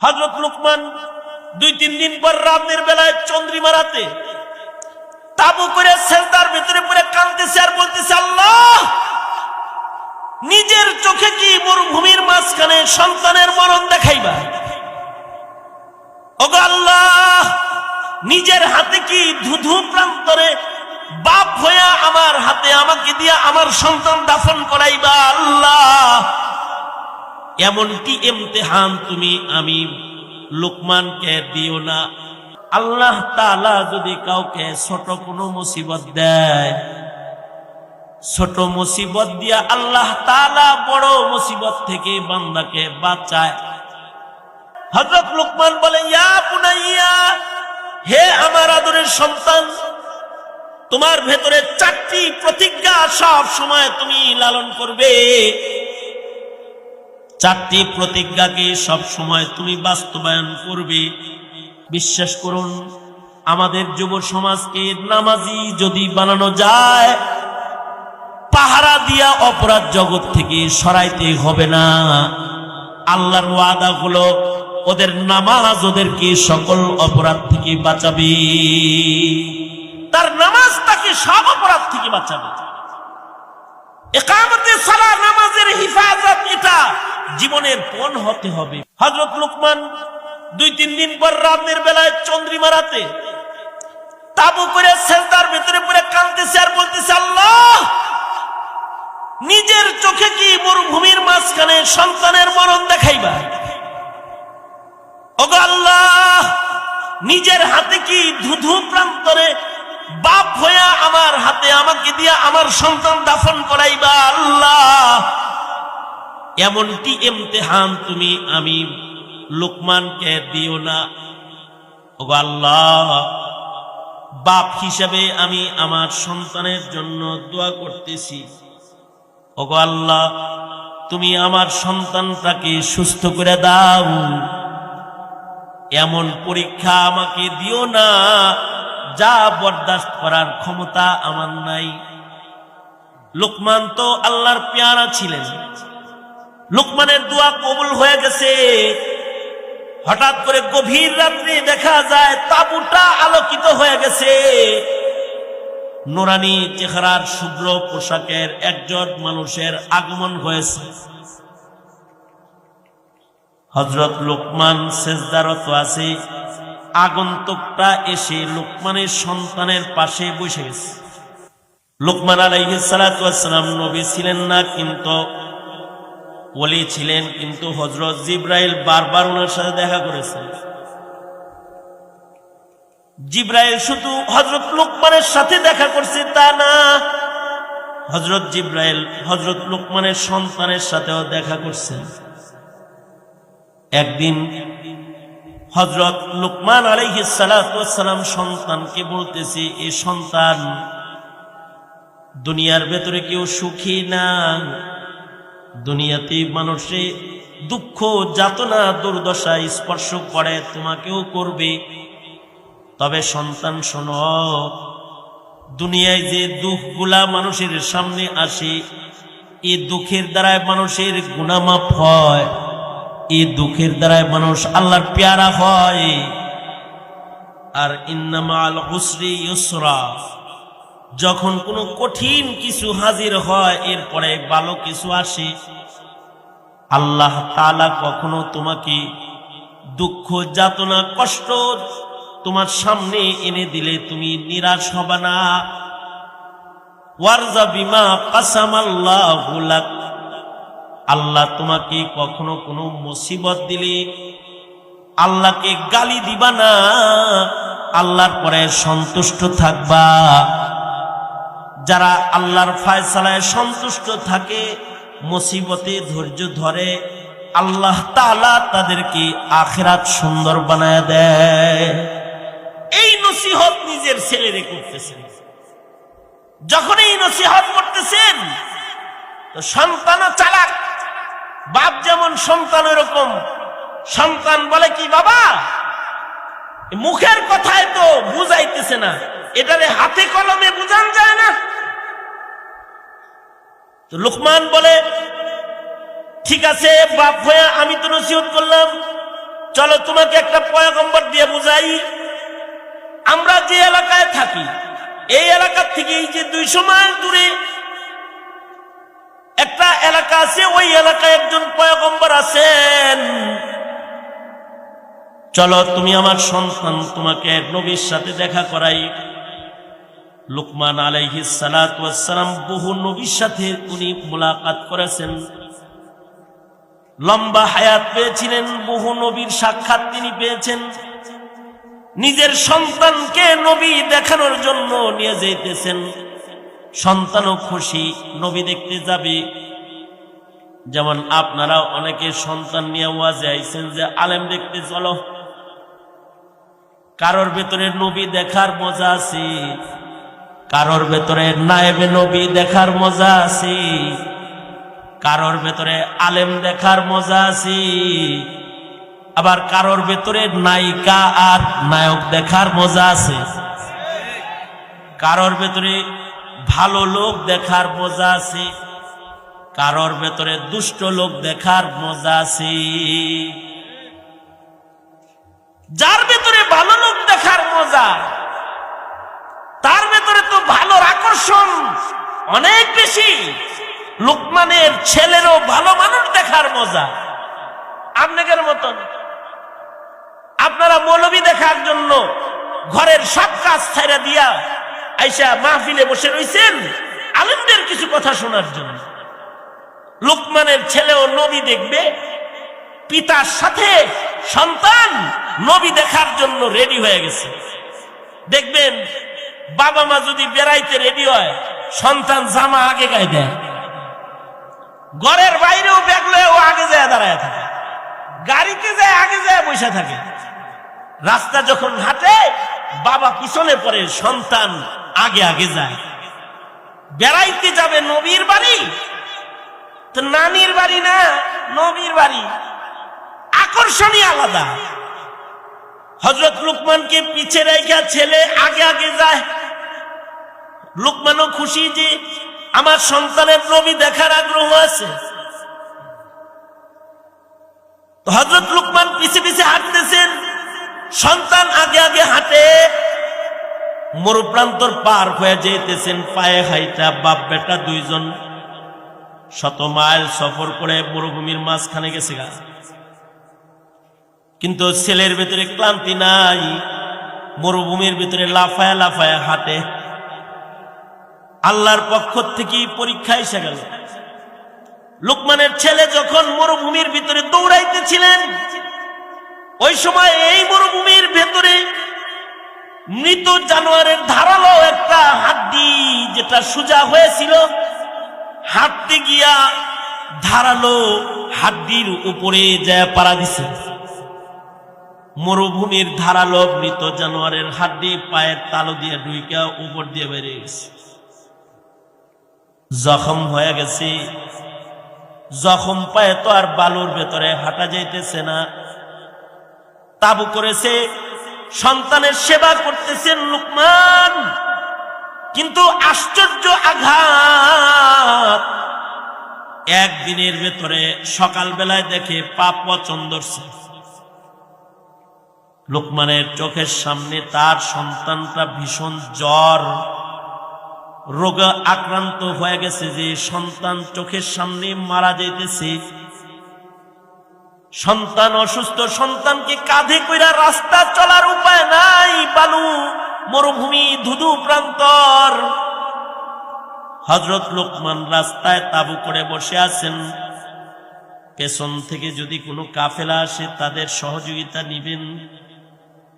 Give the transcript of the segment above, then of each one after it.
হযরত লুকমান 2-3 দিন পর রাতের বেলায় চন্দ্রিমা রাতে তাবু করে সেজদার ভিতরে পড়ে কাঁদতেছে আর বলতেছে, আল্লাহ, নিজের চোখে কি মরুভূমির মাঝখানে সন্তানের মরণ দেখাইবা? ওগো আল্লাহ, নিজের হাতে কি ধুধু প্রান্তরে বাপ হইয়া আমার হাতে আমাকে দিয়া আমার সন্তান দাফন করাইবা? আল্লাহ, এমনটি ইমতিহান তুমি আমি লুকমানকে দিও না। আল্লাহ তাআলা যদি কাউকে ছোট কোনো মুসিবত দেয়, ছোট মুসিবত দিয়া আল্লাহ তাআলা বড় মুসিবত থেকে বান্দাকে বাঁচায়। হযরত লুকমান বলে, ইয়া বুনাইয়া, হে আমার আদরের সন্তান, তোমার ভেতরে 4টি প্রতিজ্ঞা সব সময় তুমি লালন করবে। 4টি প্রতিজ্ঞাকে সব সময় তুমি বাস্তবায়ন করবে। বিশ্বাস করুন, আমাদের যুব সমাজকে নামাজি যদি বানানো যায়, পাহারা দিয়া অপরাধ জগৎ থেকে সরাইতে হবে না। আল্লাহর ওয়াদা হলো ওদের নামাজ ওদেরকে সকল অপরাধ থেকে বাঁচাবে। তার নামাজ তাকে সব অপরাধ থেকে বাঁচাবে। ইকামতে সালাত, নামাজের হিফাজত, এটা জীবনের পণ হতে হবে। হযরত লুকমান 2-3 দিন পর রাতের বেলায় চন্দ্রিমা রাতে তাবু করে সেজদার ভিতরে পড়ে কাঁদতেছে আর বলতেছে, আল্লাহ, নিজের চোখে কি মরুভূমির মাঝখানে সন্তানের মরণ দেখাইবা? ওগো আল্লাহ, নিজের হাতে কি ধুধু প্রান্তরে বাপ হইয়া আমার হাতে আমাকে দিয়া আমার সন্তান দাফন করাইবা? আল্লাহ, এমনটি ইমতিহান তুমি আমি লুকমানকে দিও না। ওগো আল্লাহ, বাপ হিসাবে আমি আমার সন্তানের জন্য দোয়া করতেছি। ওগো আল্লাহ, তুমি আমার সন্তানটাকে সুস্থ করে দাও। এমন পরীক্ষা আমাকে দিও না যা বরদাস্ত করার ক্ষমতা আমার নাই। লুকমান তো আল্লাহর পেয়ারা ছিলেন। লুকমানের দোয়া কবুল হয়ে গেছে। হঠাৎ করে গভীর রাত্রে দেখা যায় তাঁবুটা আলোকিত হয়ে গেছে। নুরানি চেহারার শুভ্র পোশাকের একজন মানুষের আগমন হয়েছে। হযরত লুকমান সেজদারত আছে। আগন্তুকটা এসে লুকমানের সন্তানের পাশে বসে গেছে। লুকমান আলাইহিস সালাতু ওয়াস সালাম নবী ছিলেন না, কিন্তু ওলি ছিলেন। কিন্তু হযরত জিবরাইল বারবার ওনার সাথে দেখা করেছেন। জিবরাইল শুধু হযরত লুকমানের সাথে দেখা করছে তা না, হযরত জিবরাইল হযরত লুকমানের সন্তানের সাথেও দেখা করছেন। একদিন হযরত লুকমান আলাইহিস সালাতু ওয়াস সালাম সন্তানকে বলতেছে, এ সন্তান, দুনিয়ার ভেতরে কেউ সুখী না। দুনিয়াতে মানুষে দুঃখ, যাতনা, দুর্দশা স্পর্শ করে, তোমাকেও করবে। তবে সন্তান শোনো, দুনিয়ায় যে দুঃখগুলা মানুষের সামনে আসে, এই দুঃখের দ্বারায় মানুষের গুনাহ মাফ হয়। এই দুঃখের দ্বারায় মানুষ আল্লাহর পেয়ারা হয়। আর ইন্না মাআল উসরি ইউসরা, যখন কোনো কঠিন কিছু হাজির হয়, এরপরে ভালো কিছু আসে। আল্লাহ তাআলা কখনো তোমাকে দুঃখ, যাতনা, কষ্ট তোমার সামনে এনে দিলে তুমি নিরাশ হবে না। ওয়ারজা বিমা কাসামাল্লাহু লাক, আল্লাহ তোমাকে কখনো কোনো মুসিবত দিলে আল্লাহকে গালি দিবা না, আল্লাহর পরে সন্তুষ্ট থাকবা। যারা আল্লাহর ফয়সালায় সন্তুষ্ট থাকে, মুসিবতে ধৈর্য ধরে, আল্লাহ তাআলা তাদেরকে আখিরাত সুন্দর বানায় দেয়। এই নসিহত নিজের ছেলেরে করতেছেন। যখন এই নসিহত করতেছেন, তো সন্তানও চালাক। বাপ যেমন সন্তান এরকম। সন্তান বলে কি, বাবা, মুখের কথায় তো বুঝাইতেছে না, এটারে হাতে কলমে বুঝান যায় না। তো লুকমান বলে, ঠিক আছে বাপ হয়ে আমি তো নসিহত করলাম, চলো তোমাকে একটা পয়গম্বর দিয়ে বুঝাই। আমরা যে এলাকায় থাকি এই এলাকা থেকে এই যে 200 মাইল দূরে একটা এলাকা আছে, ওই এলাকায় একজন পয়গম্বর আছেন। চলো তুমি আমার সন্তান, তোমাকে নবীর সাথে দেখা করাই। লুকমান আলাইহিস সালাতু ওয়াস সালাম বহু নবীর সাথে উনি মুলাকাত করেছেন, লম্বা হায়াত পেয়েছিলেন, বহু নবীর সাক্ষাৎ তিনি পেয়েছেন। নিজের সন্তানকে নবী দেখানোর জন্য নিয়ে যেতেছেন, সন্তানও খুশি, নবী দেখতে যাবে। যেমন আপনারা অনেকে সন্তান নিয়ে ওয়াজে আইছেন যে আলেম দেখতে চলো, কারোর ভেতরে নবী দেখার মজা আছে, কারোর ভেতরে নায়েবে নবী দেখার মজা আছে, কারোর ভেতরে আলেম দেখার মজা আছে, আবার কারোর ভেতরে নায়িকা আর নায়ক দেখার মজা আছে, কারোর ভেতরে ভালো লোক দেখার মজা আছে, কারোর ভেতরে দুষ্ট লোক দেখার মজা আছে। যার ভেতরে ভালো লোক দেখার মজা, তার ভেতরে তো ভালোর আকর্ষণ অনেক বেশি। লুকমানের ছেলেরও ভালো মানুষ দেখার মজা। আপনাদের মতন আপনারা মৌলবী দেখার জন্য ঘরের সব কাজ ছাইরা দিয়া আইসা মাহফিলে বসে রইছেন আলেমদের কিছু কথা শোনার জন্য। লুকমানের ছেলেও নবী দেখবে, পিতার সাথে সন্তান নবী দেখার জন্য রেডি হয়ে গেছে। দেখবেন বাবা মা যদি বেড়াইতে রেডি হয়, সন্তান জামা আগে গায়ে দেয়, ঘরের বাইরেও ব্যাগ লয়ে ও আগে যায় দাঁড়ায় থাকে, গাড়িতে যায় আগে যায় বসে থাকে, রাস্তা যখন হাঁটে বাবা পিছনে পড়ে, সন্তান আগে আগে যায়। বেড়াইতে যাবে নবীর বাড়ি, তো নানির বাড়ি না, নবীর বাড়ি, আকর্ষণই আলাদা। হযরত লুকমানকে পিছে রেখে ছেলে আগে আগে যায়। লুকমানও খুশি যে আমার সন্তানের নবী দেখার আগ্রহ আছে। হযরত লুকমান পিছে পিছে হাঁটতেছেন, সন্তান আগে আগে হাঁটে। মরুপ্রান্তর পার হয়ে যেতেছেন পায়ে হাইটা, বাপ বেটা দুইজন 100 মাইল সফর করে মরুভূমির মাঝখানে গেছে গা। কিন্তু ছেলের ভেতরে ক্লান্তি নাই, মরুভূমির ভিতরে লাফায়া লাফায়া হাঁটে। আল্লাহর পক্ষ থেকে পরীক্ষা এসে গেল। লুকমানের ছেলে যখন মরুভূমির ভিতরে দৌড়াইতেছিলেন, ওই সময় এই মরুভূমির ভেতরে মৃত জানোয়ারের ধারালো একটা হাড্ডি যেটা সোজা হয়েছিল, হাঁটতে গিয়া ধারালো হাড্ডির উপরে যায় পাড়া দিছে। মরুভূমির ধারালো মৃত জানোয়ারের হাড্ডি পায়ের তালু দিয়ে ঢুইকা উপর দিয়ে বেরিয়ে গেছে, জখম হয়ে গেছে। জখম পায়ে তো আর বালুর ভেতরে হাঁটা যাইতেছে না। তাবু করেছে, সন্তানের সেবা করতেছেন লুকমান, কিন্তু আশ্চর্য আঘাত। একদিনের ভেতরে সকালবেলায় দেখে পা পচন ধরছে। লুকমানের চোখের সামনে তার সন্তানটা ভীষণ জ্বর, রোগে আক্রান্ত হয়ে গেছে, যে সন্তান চোখের সামনে মারা যাইতেছে। সন্তান অসুস্থ, সন্তানকে কাঁধে কইরা রাস্তা চলার উপায় নাই, বালু মরুভূমি ধুধু প্রান্তর। হযরত লুকমান রাস্তায় তাবু করে বসে আছেন। পেছন থেকে যদি কোনো কাফেলা আসে তাদের সহযোগিতা নিবেন,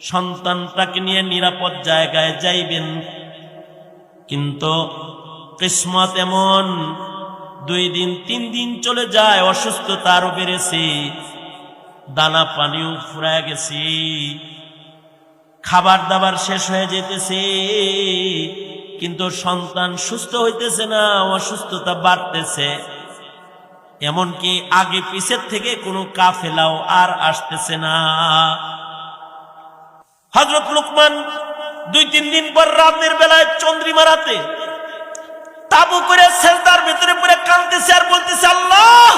সন্তানটাকে নিয়ে নিরাপদ জায়গায় যাইবেন। কিন্তু কিসমত এমন, 2 দিন 3 দিন চলে যায়, অসুস্থতা আরো বেড়েছে, দানা পানিও ফুরায় গেছে, খাবার দাবার শেষ হয়ে যেতেছে, কিন্তু সন্তান সুস্থ হইতেছে না, অসুস্থতা বাড়তেছে। এমনকি আগে পিছের থেকে কোনো কাফেলাও আর আসতেছে না। হযরত লুকমান 2-3 দিন পর রাতের বেলায় চন্দ্রিমা রাতে তাবু করে সেজদার ভিতরে পড়ে কাঁদতেছে আর বলতেছে, আল্লাহ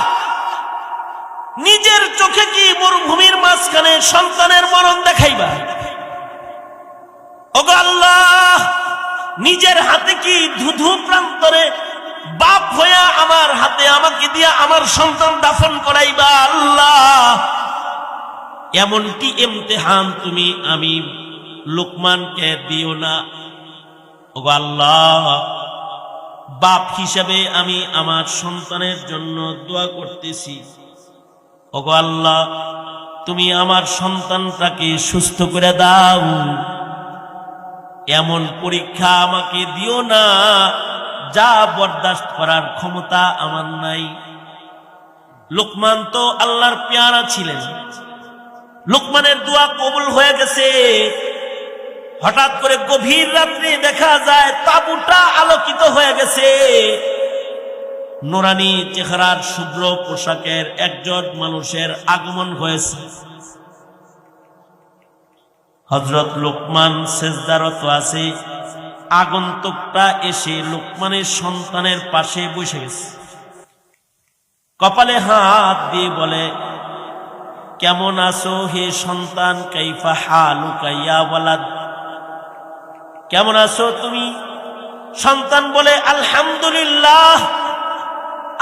নিজের চোখে কি মরুভূমির মাঝখানে সন্তানের মরণ দেখাইবা? ওগো আল্লাহ, নিজের হাতে কি ধুধু প্রান্তরে বাপ হইয়া আমার হাতে আমাকে দিয়া আমার সন্তান দাফন করাইবা? আল্লাহ, এমনটি ইমতিহান তুমি আমি লোকমানকে দিও না। ওগো আল্লাহ, বাপ হিসাবে আমি আমার সন্তানের জন্য দোয়া করতেছি। ওগো আল্লাহ, তুমি আমার সন্তানটাকে সুস্থ করে দাও, এমন পরীক্ষা আমাকে দিও না যা বরদাস্ত করার ক্ষমতা আমার নাই। লোকমান তো আল্লাহর পেয়ারা ছিলেন, লোকমানের দোয়া কবুল হয়ে গেছে। হঠাৎ করে গভীর রাত্রে দেখা যায় তাঁবুটা আলোকিত হয়ে গেছে। নুরানি চেহারার শুভ্র পোশাকের একজন মানুষের আগমন হয়েছে। হযরত লোকমান সেজদারত আছে, আগন্তুকটা এসে লোকমানের সন্তানের পাশে বসে গেছে। কপালে হাত দিয়ে বলে, কেমন আছো হে সন্তান? কাইফা হালুকা ইয়া ওয়ালাদ, কেমন আছো তুমি? সন্তান বলে, আলহামদুলিল্লাহ,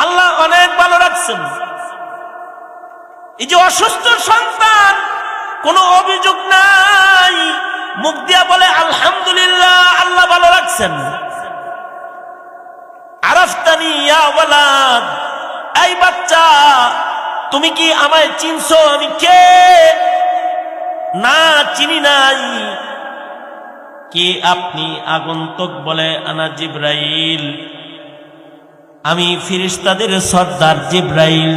আল্লাহ অনেক ভালো রাখছেন। এই যে অসুস্থ সন্তান, কোনো অভিযোগ নাই, মুখ দিয়া বলে আলহামদুলিল্লাহ, আল্লাহ ভালো রাখছেন। আরাফতানি ইয়া ওয়ালাদ, এই বাচ্চা তুমি কি আমায় চিনছো? আমি কে? না, চিনি নাই। কে আপনি? আগন্তুক বলে, আনা জিব্রাইল, আমি ফেরেশতাদের সর্দার জিব্রাইল।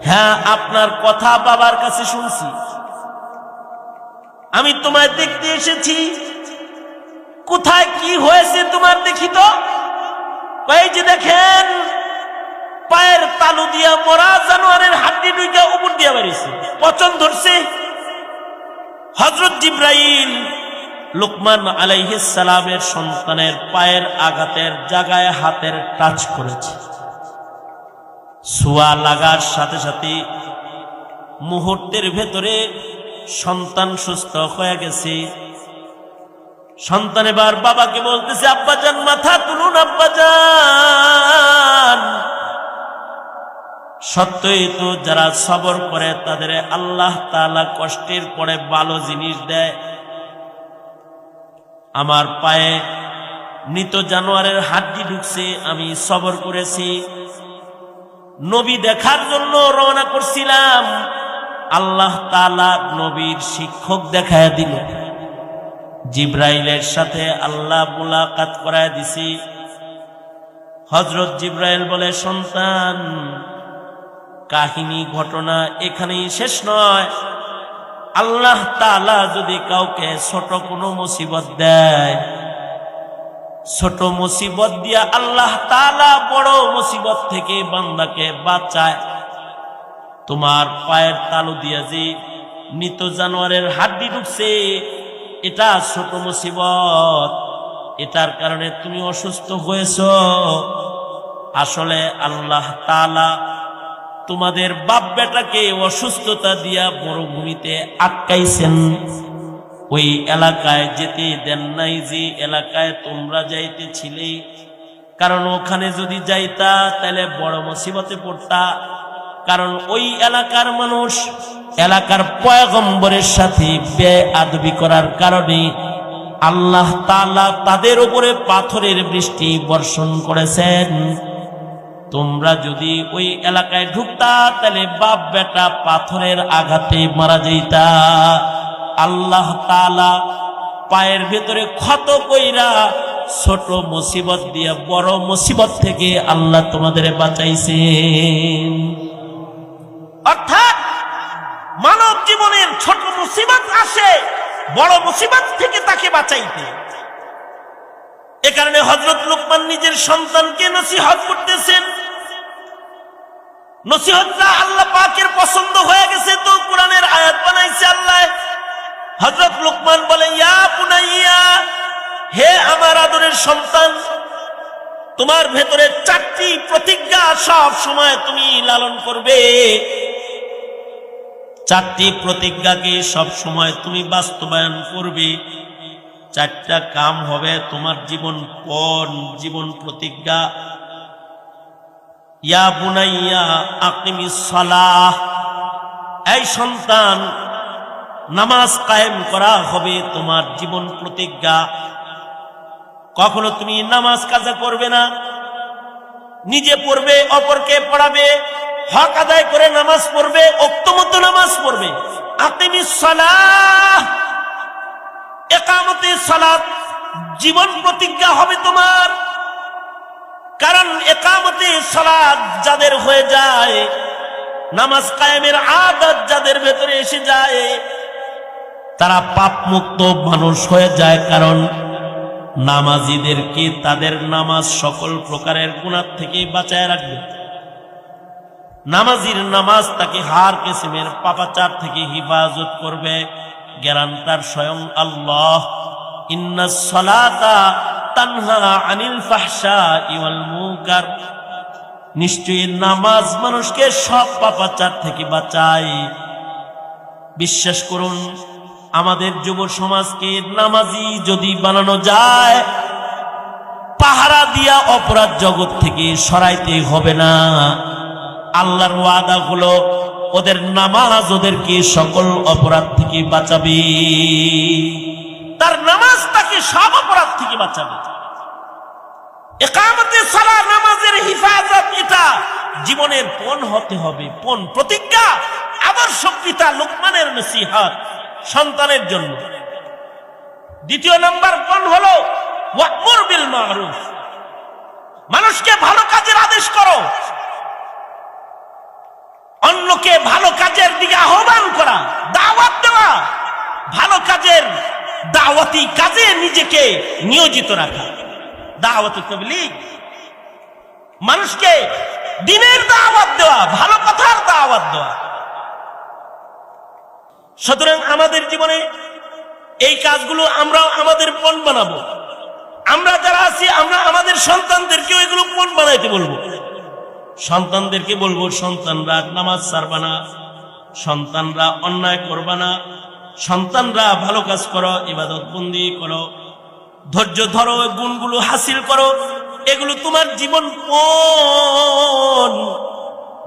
হ্যাঁ, আপনার কথা বাবার কাছে শুনছি, আমি তোমায় দেখতে এসেছি। কোথায় কি হয়েছে তোমার দেখি তো। এই যে দেখেন, পায়ের তালু দিয়া মরা জানোয়ারের হাড্ডি ঢুইকা উপর দিয়া বেরিয়েছে, পচন ধরছে। হযরত জিব্রাইল লোকমান আলাইহিস সালামের সন্তানের পায়ের আঘাতের জায়গায় হাতের টাচ করেছে। ছোঁয়া লাগার সাথে সাথে মুহূর্তের ভেতরে সন্তান সুস্থ হয়ে গেছে। সন্তান এবার বাবাকে বলতেছে, আব্বাজান মাথা তুলুন, আব্বাজান। সত্যই তো যারা সবর করে তাদের আল্লাহ তাআলা কষ্টের পরে ভালো জিনিস দেয়। আমার পায়ে মৃত জানোয়ারের হাড্ডি ঢুকছে, আমি সবর করেছি। নবী দেখার জন্য রওনা করছিলাম, আল্লাহ তাআলা নবীর শিক্ষক দেখায় দিল। জিব্রাইলের সাথে আল্লাহ মুলাকাত করায় দিছি। হযরত জিব্রাইল বলে, সন্তান, কাহিনী ঘটনা এখানেই শেষ নয়। আল্লাহ তাআলা যদি কাউকে ছোট কোনো মুসিবত দেয়, ছোট মুসিবত দিয়া আল্লাহ তাআলা বড় মুসিবত থেকে বান্দাকে বাঁচায়। তোমার পায়ের তালু দিয়া যে মৃত জানোয়ারের হাড্ডি ঢুকছে, এটা ছোট মুসিবত, এটার কারণে তুমি অসুস্থ হয়েছ। আসলে আল্লাহ তাআলা তোমাদের বাপ বেটাকে অসুস্থতা দিয়া মরুভূমিতে আটকাইছেন, ওই এলাকায় যেতে দেন নাই যে এলাকায় তোমরা যাইতেছিলে। কারণ ওখানে যদি যাইতা তাহলে বড় মুসিবতে পড়তা। কারণ ওই এলাকার মানুষ এলাকার পয়গম্বরের সাথে বেয়াদবি করার কারণে আল্লাহ তাআলা তাদের উপরে পাথরের বৃষ্টি বর্ষণ করেছেন। তোমরা যদি ওই এলাকায় ঢুকতা তাহলে বাপ বেটা পাথরের আঘাতে মারা যাইতা। আল্লাহ তাআলা পায়ের ভেতরে ক্ষত কইরা ছোট মুসিবত দিয়া বড় মুসিবত থেকে আল্লাহ তোমাদের বাঁচাইছেন। অর্থাৎ মানব জীবনের ছোট মুসিবত আসে বড় মুসিবত থেকে তাকে বাঁচাইতে। এ কারণে হযরত লোকমান নিজের সন্তানকে নসিহত করতেছেন। নসিহতটা আল্লাহ পাকের পছন্দ হয়ে গেছে, তো কোরআনের আয়াত বানাইছে আল্লাহ। হযরত লোকমান বলে, ইয়া বুনাইয়া, হে আমার আদরের সন্তান, তোমার ভেতরে 4টি প্রতিজ্ঞা সব সময় তুমি লালন করবে, 4টি প্রতিজ্ঞাকে সব সময় তুমি বাস্তবায়ন করবে। 4টা কাম হবে তোমার জীবন পণ, জীবন প্রতিজ্ঞা। ইয়া বুনাইয়া আকিমিস সালাহ, এই সন্তান নামাজ কায়েম করা হবে তোমার জীবন প্রতিজ্ঞা। কখনো তুমি নামাজ কাজা করবে না, নিজে পড়বে, অপরকে পড়াবে, হক আদায় করে নামাজ পড়বে, ওক্তমতো নামাজ পড়বে। আকিমিস সালাহ, ইকামতে সালাত জীবন প্রতিজ্ঞা হবে তোমার। কারণ ইকামতে সালাত যাদের হয়ে যায়, নামাজ কায়েমের আদত যাদের ভেতরে এসে যায়, তারা পাপ মুক্ত মানুষ হয়ে যায়। কারণ নামাজীদেরকে তাদের নামাজ সকল প্রকারের গুনাহ থেকে বাঁচায় রাখবে। নামাজির নামাজ তাকে হার কিসমের পাপাচার থেকে হিফাজত করবে। গ্যারান্টার স্বয়ং আল্লাহ। ইন্নাস সালাতা তানহা আনিল ফাহশাই ওয়াল মুনকার, নিশ্চয়ই নামাজ মানুষকে সব পাপাচার থেকে বাঁচায়। বিশ্বাস করুন, আমাদের যুব সমাজকে নামাজি যদি বানানো যায়, পাহারা দিয়া অপরাধ জগৎ থেকে সরাইতে হবে না। আল্লাহর ওয়াদা হলো ওদের নামাজ ওদেরকে সকল অপরাধ থেকে বাঁচাবে। তার নামাজ তাকে সব অপরাধ থেকে বাঁচাবে। ইকামতে সালাত, নামাজের হিফাজত, এটা জীবনের পণ হতে হবে, পণ প্রতিজ্ঞা। আদর্শ পিতা লুকমানের নসিহত সন্তানের জন্য। দ্বিতীয় নাম্বার পণ হলো ওয়া'মুর বিল মা'রুফ, মানুষকে ভালো কাজের আদেশ করো, অন্যকে ভালো কাজের দিকে আহ্বান করা, দাওয়াত দেওয়া, ভালো কাজের দাওয়াতি কাজে নিজেকে নিয়োজিত রাখা। দাওয়াত তাবলীগ, মানুষকে দ্বীনের দাওয়াত দেওয়া, ভালো কথার দাওয়াত দেওয়া। সুতরাং আমাদের জীবনে এই কাজগুলো আমরা আমাদের পণ বানাবো। আমরা যারা আছি, আমরা আমাদের সন্তানদেরকেও এগুলো পণ বানাইতে বলবো। সন্তানদেরকে বলবো, সন্তানরা নামাজ ছাড়বা না, সন্তানরা অন্যায় করবা না, সন্তানরা ভালো কাজ করো, ইবাদত বন্দি করো, ধৈর্য ধরো, গুণগুলো হাসিল করো। এগুলো তোমার জীবন পণ।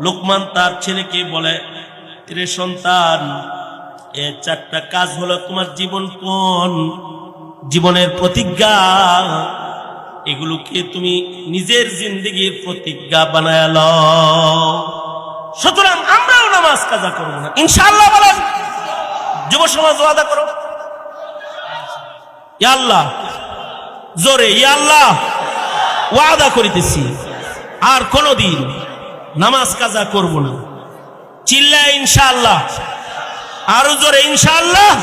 লোকমান তার ছেলেকে বলে, রে সন্তান, এই 4টা কাজ হলো তোমার জীবন পণ, জীবনের প্রতিজ্ঞা। এগুলোকে তুমি নিজের জিন্দেগির প্রতিজ্ঞা বানায় লও। সুতরাং আমরাও নামাজ কাজা করবো না, ইনশাআল্লাহ। বলেন যুব সমাজ, ওয়াদা করো। ইয়া আল্লাহ, জোরে ইয়া আল্লাহ, ওয়াদা করিতেছি আর কোনদিন নামাজ কাজা করব না। চিল্লায় ইনশাআল্লাহ, আরো জোরে ইনশাআল্লাহ।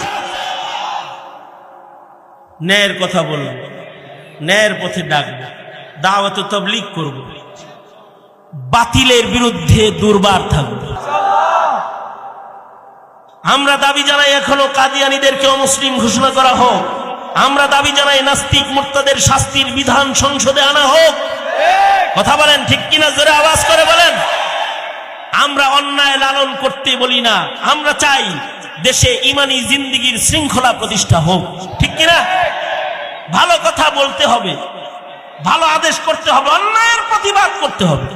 ন্যায়ের কথা বলবো, ন্যায়ের পথে ডাকবো, দাওয়াত তাবলীগ করব, বাতিলের বিরুদ্ধে দুর্বার থাকবো। আমরা দাবি জানাই এখনো কাদিয়ানীদেরকে অমুসলিম ঘোষণা করা হোক। আমরা দাবি জানাই নাস্তিক মুরতাদের শাস্তির বিধান সংসদে আনা হোক। কথা বলেন ঠিক কিনা? জোরে আওয়াজ করে বলেন। আমরা অন্যায় লালন করতে বলি না, আমরা চাই দেশে ইমানি জিন্দেগির শৃঙ্খলা প্রতিষ্ঠা হোক। ঠিক কিনা? ভালো কথা বলতে হবে, ভালো আদেশ করতে হবে, অন্যায়ের প্রতিবাদ করতে হবে।